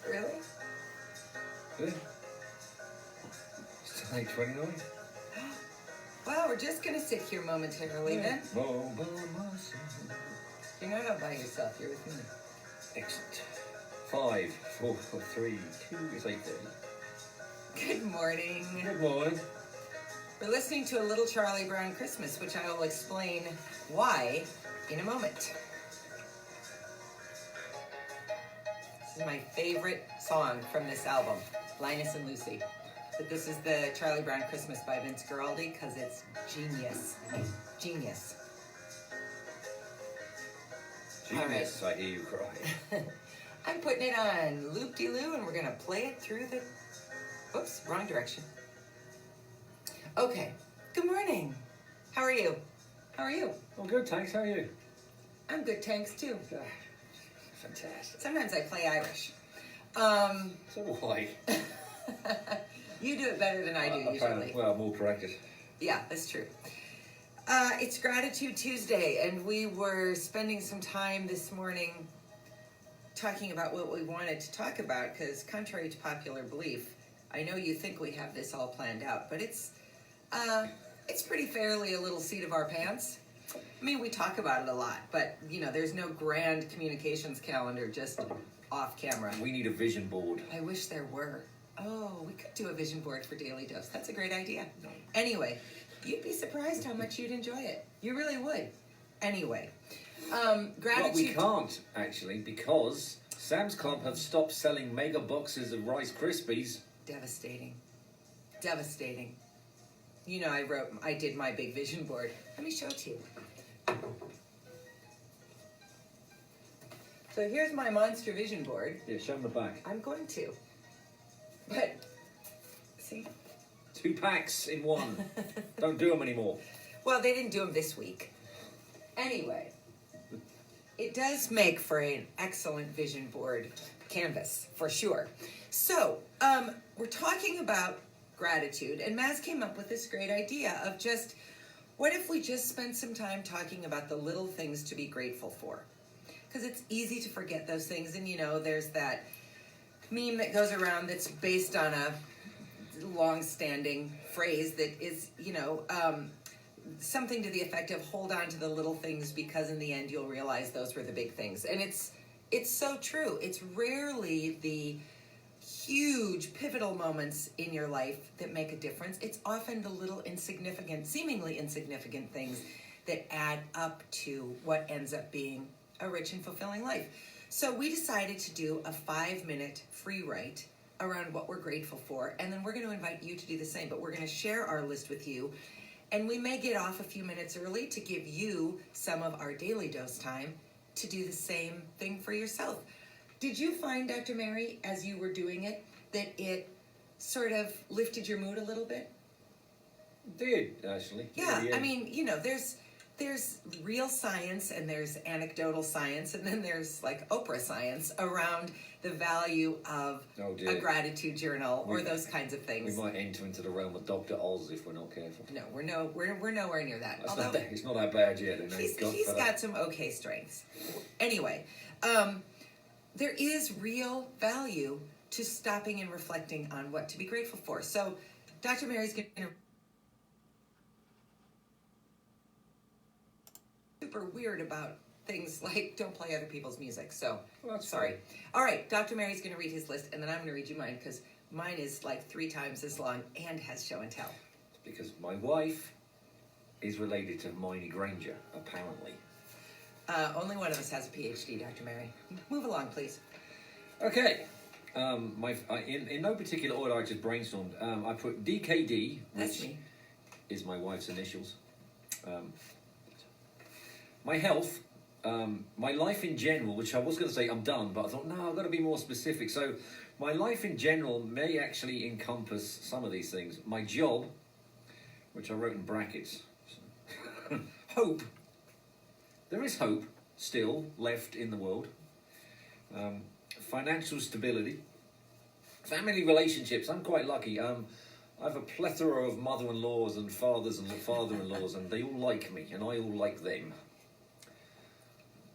Really? Yeah. It's 8:29. Well, we're just going to sit here momentarily then. All by myself. You're not all by yourself, you're with me. Excellent. 5, 4, 3, 2, it's 8:30. Good morning. Good morning. We're listening to A Little Charlie Brown Christmas, which I will explain why in a moment. This is my favorite song from this album, Linus and Lucy. But this is the Charlie Brown Christmas by Vince Guaraldi because it's genius. Genius. Genius, I hear you cry. I'm putting it on loop-de-loo and we're going to play it through the... Oops, wrong direction. Okay, good morning. How are you? How are you? I'm good, thanks. How are you? I'm good, thanks, too. Fantastic. Sometimes I play Irish. So why? You do it better than I do usually. Well, more practice. Yeah, that's true. It's Gratitude Tuesday, and we were spending some time this morning talking about what we wanted to talk about, because contrary to popular belief, I know you think we have this all planned out, but it's pretty fairly a little seat of our pants. I mean, we talk about it a lot, but, you know, there's no grand communications calendar just off camera. We need a vision board. I wish there were. Oh, we could do a vision board for Daily Dose. That's a great idea. No. Anyway, you'd be surprised how much you'd enjoy it. You really would. Anyway, gratitude. But we can't, actually, because Sam's Club have stopped selling mega boxes of Rice Krispies. Devastating. Devastating. You know, I did my big vision board. Let me show it to you. So here's my monster vision board. Yeah, show them the back. I'm going to. But, see? 2 packs in one. Don't do them anymore. Well, they didn't do them this week. Anyway, it does make for an excellent vision board canvas, for sure. So, we're talking about gratitude, and Maz came up with this great idea of just, what if we just spent some time talking about the little things to be grateful for? Because it's easy to forget those things, and you know, there's that meme that goes around that's based on a long-standing phrase that is, you know, something to the effect of hold on to the little things because in the end you'll realize those were the big things. And it's so true. It's rarely the huge pivotal moments in your life that make a difference. It's often the little insignificant, seemingly insignificant things that add up to what ends up being a rich and fulfilling life. So we decided to do a 5-minute free write around what we're grateful for, and then we're going to invite you to do the same, but we're going to share our list with you, and we may get off a few minutes early to give you some of our daily dose time to do the same thing for yourself. Did you find, Dr. Mary, as you were doing it, that it sort of lifted your mood a little bit? Did, actually. Yeah, I mean, you know, there's real science and there's anecdotal science and then there's like Oprah science around the value of a gratitude journal or those kinds of things. We might enter into the realm of Dr. Oz if we're not careful. No, we're nowhere near that. Although, it's not that bad yet. He's got some okay strengths. Anyway, there is real value to stopping and reflecting on what to be grateful for. So Dr. Mary's going to super weird about things like don't play other people's music. So, sorry. Fine. All right, Dr. Mary's going to read his list, and then I'm going to read you mine because mine is like 3 times as long and has show and tell. It's because my wife is related to Hermione Granger, apparently. Only one of us has a PhD, Dr. Mary. Move along, please. Okay. In no particular order, I just brainstormed. I put DKD, which is my wife's initials. My health, my life in general, which I was going to say I'm done, but I thought, no, I've got to be more specific. So my life in general may actually encompass some of these things. My job, which I wrote in brackets. Hope. There is hope still left in the world. Financial stability. Family relationships. I'm quite lucky. I have a plethora of mother-in-laws and fathers and father-in-laws, and they all like me, and I all like them.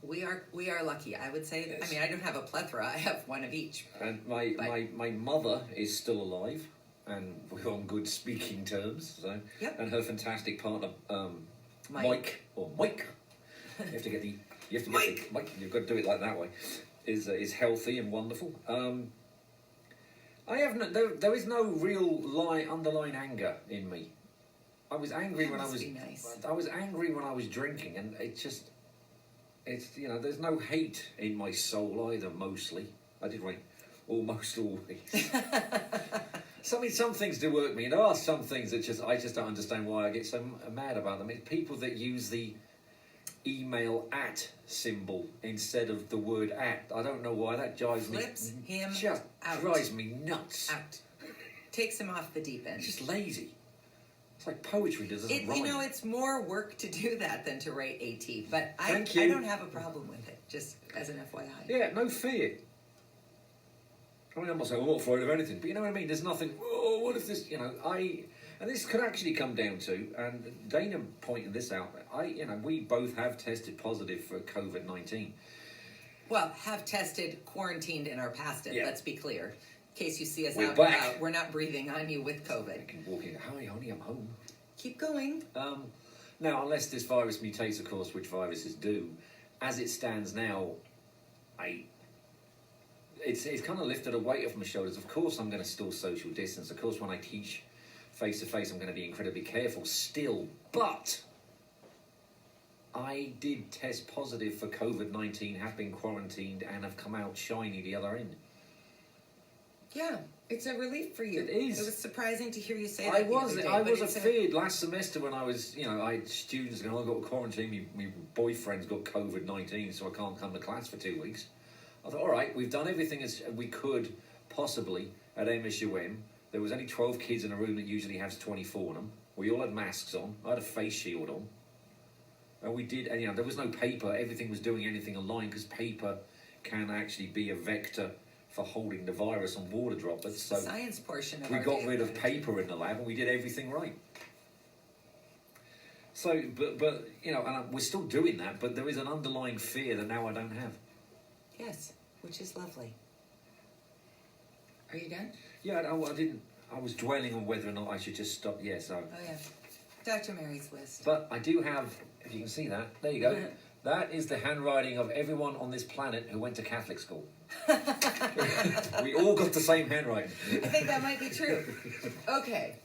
We are lucky, I would say. Yes. I mean, I don't have a plethora. I have one of each. And my mother is still alive, and we're on good speaking terms. So, Yep. and her fantastic partner, Mike. Mike. You have to get the Mike. Mike. You've got to do it like that way. Is healthy and wonderful. I have there is no real underlying anger in me. I was angry That when I must was. be nice. I was angry when I was drinking, and it's there's no hate in my soul either. Mostly, I did drink almost always. Some things do work me, and there are some things that I just don't understand why I get so mad about them. It's people that use the email @ symbol instead of the word @. I don't know why that drives Flips me. him Just out. drives me nuts. Out. Takes him off the deep end. It's just lazy. It's like poetry doesn't rhyme. It's more work to do that than to write AT, but I Thank you. don't have a problem with it, just as an FYI. Yeah, no fear. I mean, I'm not saying I'm not afraid of anything, but you know what I mean? There's nothing, oh, what if this, and this could actually come down to, and Dana pointed this out, we both have tested positive for COVID-19. Well, have tested, quarantined, and are past it, Yeah. let's be clear. In case you see us We're out and back. about, we're not breathing on you with I COVID. can walk in, hi, honey, I'm home. Keep going. Now, unless this virus mutates, of course, which viruses do, as it stands now, it's kind of lifted a weight off my shoulders. Of course, I'm going to still social distance. Of course, when I teach face to face, I'm going to be incredibly careful still. But I did test positive for COVID-19, have been quarantined, and have come out shiny the other end. Yeah, it's a relief for you. It is. It was surprising to hear you say that. I the was other day, I but was it's afraid last semester when I was, I had students going, I got to quarantine, my boyfriend's got COVID-19, so I can't come to class for 2 weeks. I thought, all right, we've done everything as we could possibly at MSUM. There was only 12 kids in a room that usually has 24 in them. We all had masks on. I had a face shield on. And we did, and there was no paper. Everything was doing anything online because paper can actually be a vector for holding the virus on water droplets. So the science portion of we our got day rid of advantage. paper in the lab and we did everything right. So, but and we're still doing that, but there is an underlying fear that now I don't have. Yes, which is lovely. Are you done? Yeah, I didn't. I was dwelling on whether or not I should just stop. Yeah, so. Oh, yeah. Dr. Mary's list. But I do have, if you can see that, there you go. That is the handwriting of everyone on this planet who went to Catholic school. We all got the same handwriting. I think that might be true. Okay.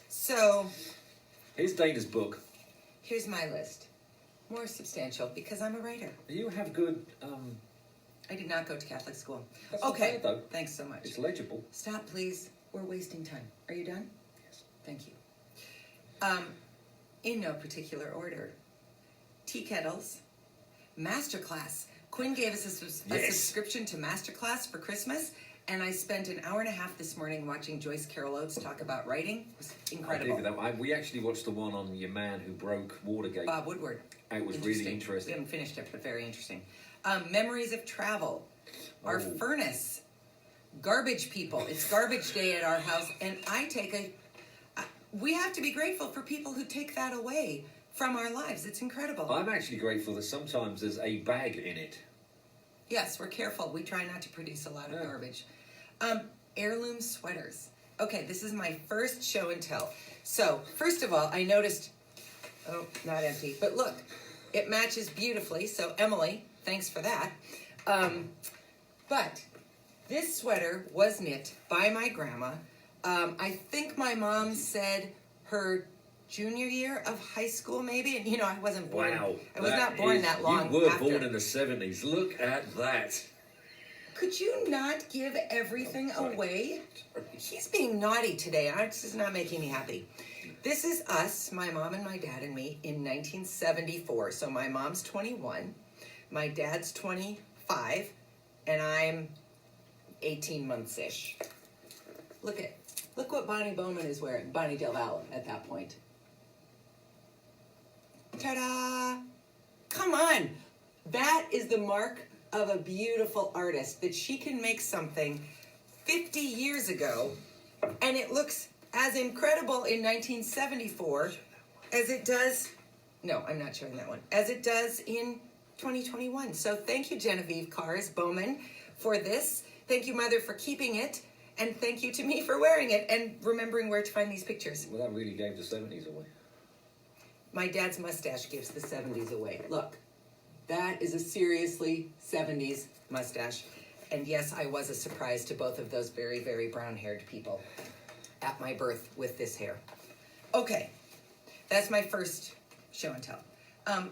So, Here's Dana's book. here's my list. More substantial because I'm a writer. You have good. I did not go to Catholic school. That's not Okay. bad, though. Thanks so much. It's legible. Stop, please. We're wasting time. Are you done? Yes. Thank you. In no particular order. Tea kettles. Masterclass. Quinn gave us a Yes. subscription to Masterclass for Christmas, and I spent an hour and a half this morning watching Joyce Carol Oates talk about writing. It was incredible. I did that. We actually watched the one on your man who broke Watergate. Bob Woodward. It was really interesting. We haven't finished it, but very interesting. Memories of travel. Our Oh. furnace. Garbage people. It's garbage day at our house, and we have to be grateful for people who take that away from our lives. It's incredible. I'm actually grateful that sometimes there's a bag in it. Yes, we're careful. We try not to produce a lot of Yeah. garbage. Heirloom sweaters. Okay, this is my first show and tell. So, first of all, I noticed, oh, not empty, but look, it matches beautifully. So, Emily, thanks for that. But this sweater was knit by my grandma. I think my mom said her junior year of high school, maybe. And I wasn't born. Wow. I was not born that long. You were after. born in the 70s. Look at that. Could you not give everything Sorry. away? He's being naughty today. This is not making me happy. This is us, my mom and my dad and me, in 1974. So my mom's 21, my dad's 25, and I'm 18 months-ish. Look what Bonnie Bowman is wearing. Bonnie Del Valle at that point. Ta-da! Come on! That is the mark of a beautiful artist, that she can make something 50 years ago, and it looks as incredible in 1974 as it does, no, I'm not showing that one, as it does in 2021. So thank you, Genevieve Cars Bowman, for this. Thank you, Mother, for keeping it. And thank you to me for wearing it and remembering where to find these pictures. Well, that really gave the 70s away. My dad's mustache gives the 70s away. Look, that is a seriously 70s mustache. And yes, I was a surprise to both of those very, very brown-haired people at my birth with this hair. Okay, that's my first show and tell.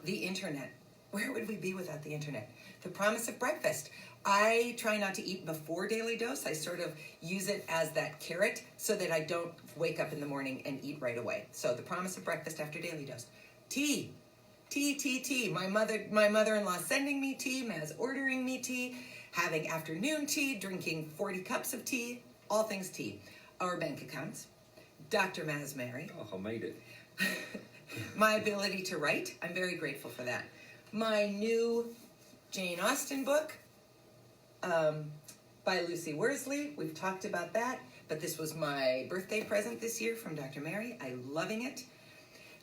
The internet. Where would we be without the internet? The promise of breakfast. I try not to eat before Daily Dose. I sort of use it as that carrot so that I don't wake up in the morning and eat right away. So the promise of breakfast after Daily Dose. Tea. Tea. My mother-in-law sending me tea, Maz ordering me tea, having afternoon tea, drinking 40 cups of tea, all things tea. Our bank accounts. Dr. Maz Mary. Oh, I made it. My ability to write. I'm very grateful for that. My new Jane Austen book. By Lucy Worsley. We've talked about that, but this was my birthday present this year from Dr. Mary. I'm loving it.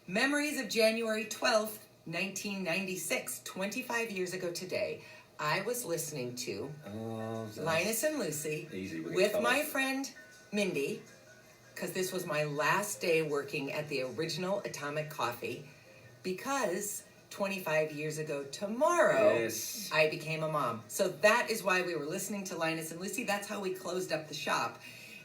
Memories of January 12th, 1996, 25 years ago today. I was listening to Linus and Lucy with my friend Mindy, because this was my last day working at the original Atomic Coffee, because 25 years ago tomorrow, yes, I became a mom. So that is why we were listening to Linus and Lucy. That's how we closed up the shop,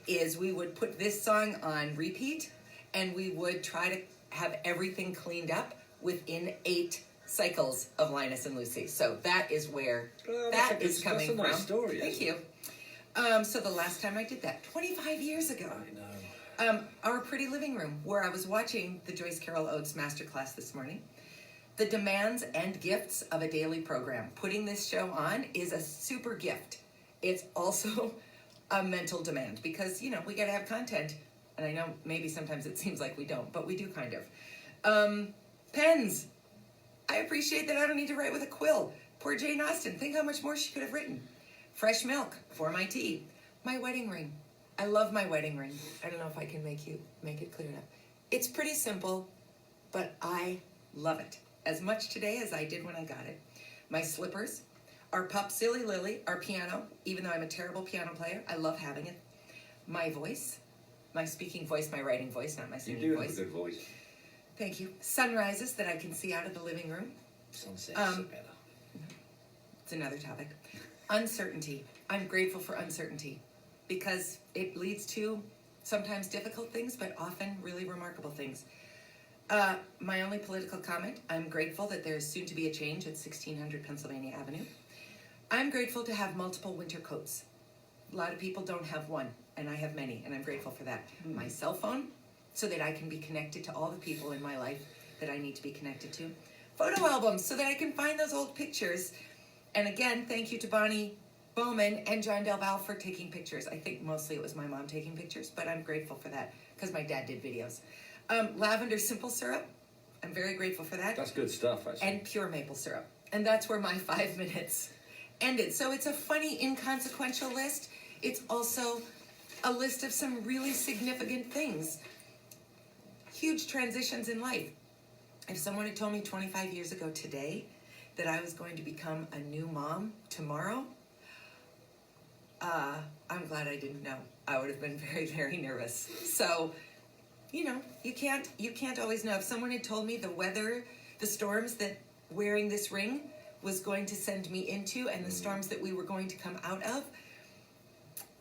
is we would put this song on repeat, and we would try to have everything cleaned up within 8 cycles of Linus and Lucy. So that is where that is coming from. That's a nice story. Thank you. So the last time I did that, 25 years ago. I know. Our pretty living room, where I was watching the Joyce Carol Oates masterclass this morning. The demands and gifts of a daily program. Putting this show on is a super gift. It's also a mental demand because, you know, we gotta have content. And I know maybe sometimes it seems like we don't, but we do kind of. Pens. I appreciate that I don't need to write with a quill. Poor Jane Austen. Think how much more she could have written. Fresh milk for my tea. My wedding ring. I love my wedding ring. I don't know if I can make it clear enough. It's pretty simple, but I love it as much today as I did when I got it. My slippers, our pup Silly Lily, our piano, even though I'm a terrible piano player, I love having it. My voice, my speaking voice, my writing voice, not my singing voice. You do have a good voice. Thank you. Sunrises that I can see out of the living room. Sunsets are better. It's another topic. Uncertainty. I'm grateful for uncertainty because it leads to sometimes difficult things, but often really remarkable things. My only political comment, I'm grateful that there's soon to be a change at 1600 Pennsylvania Avenue. I'm grateful to have multiple winter coats. A lot of people don't have one, and I have many, and I'm grateful for that. My cell phone, so that I can be connected to all the people in my life that I need to be connected to. Photo albums, so that I can find those old pictures. And again, thank you to Bonnie Bowman and John Del Val for taking pictures. I think mostly it was my mom taking pictures, but I'm grateful for that, because my dad did videos. Lavender simple syrup, I'm very grateful for that. That's good stuff, actually. And pure maple syrup. And that's where my 5 minutes ended. So it's a funny, inconsequential list. It's also a list of some really significant things. Huge transitions in life. If someone had told me 25 years ago today that I was going to become a new mom tomorrow, I'm glad I didn't know. I would have been very, very nervous. So, you know, you can't always know. If someone had told me the weather, the storms that wearing this ring was going to send me into, and the storms that we were going to come out of,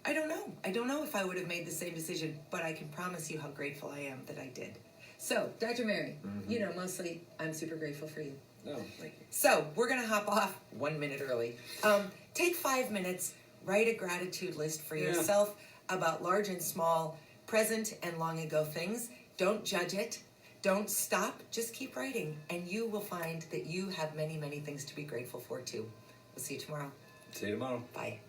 I don't know. I don't know if I would have made the same decision, but I can promise you how grateful I am that I did. So, Dr. Mary, you know, mostly I'm super grateful for you. No, thank you. So, we're going to hop off 1 minute early. Take 5 minutes, write a gratitude list for yourself about large and small, present and long ago things. Don't judge it. Don't stop. Just keep writing, and you will find that you have many, many things to be grateful for, too. We'll see you tomorrow. See you tomorrow. Bye.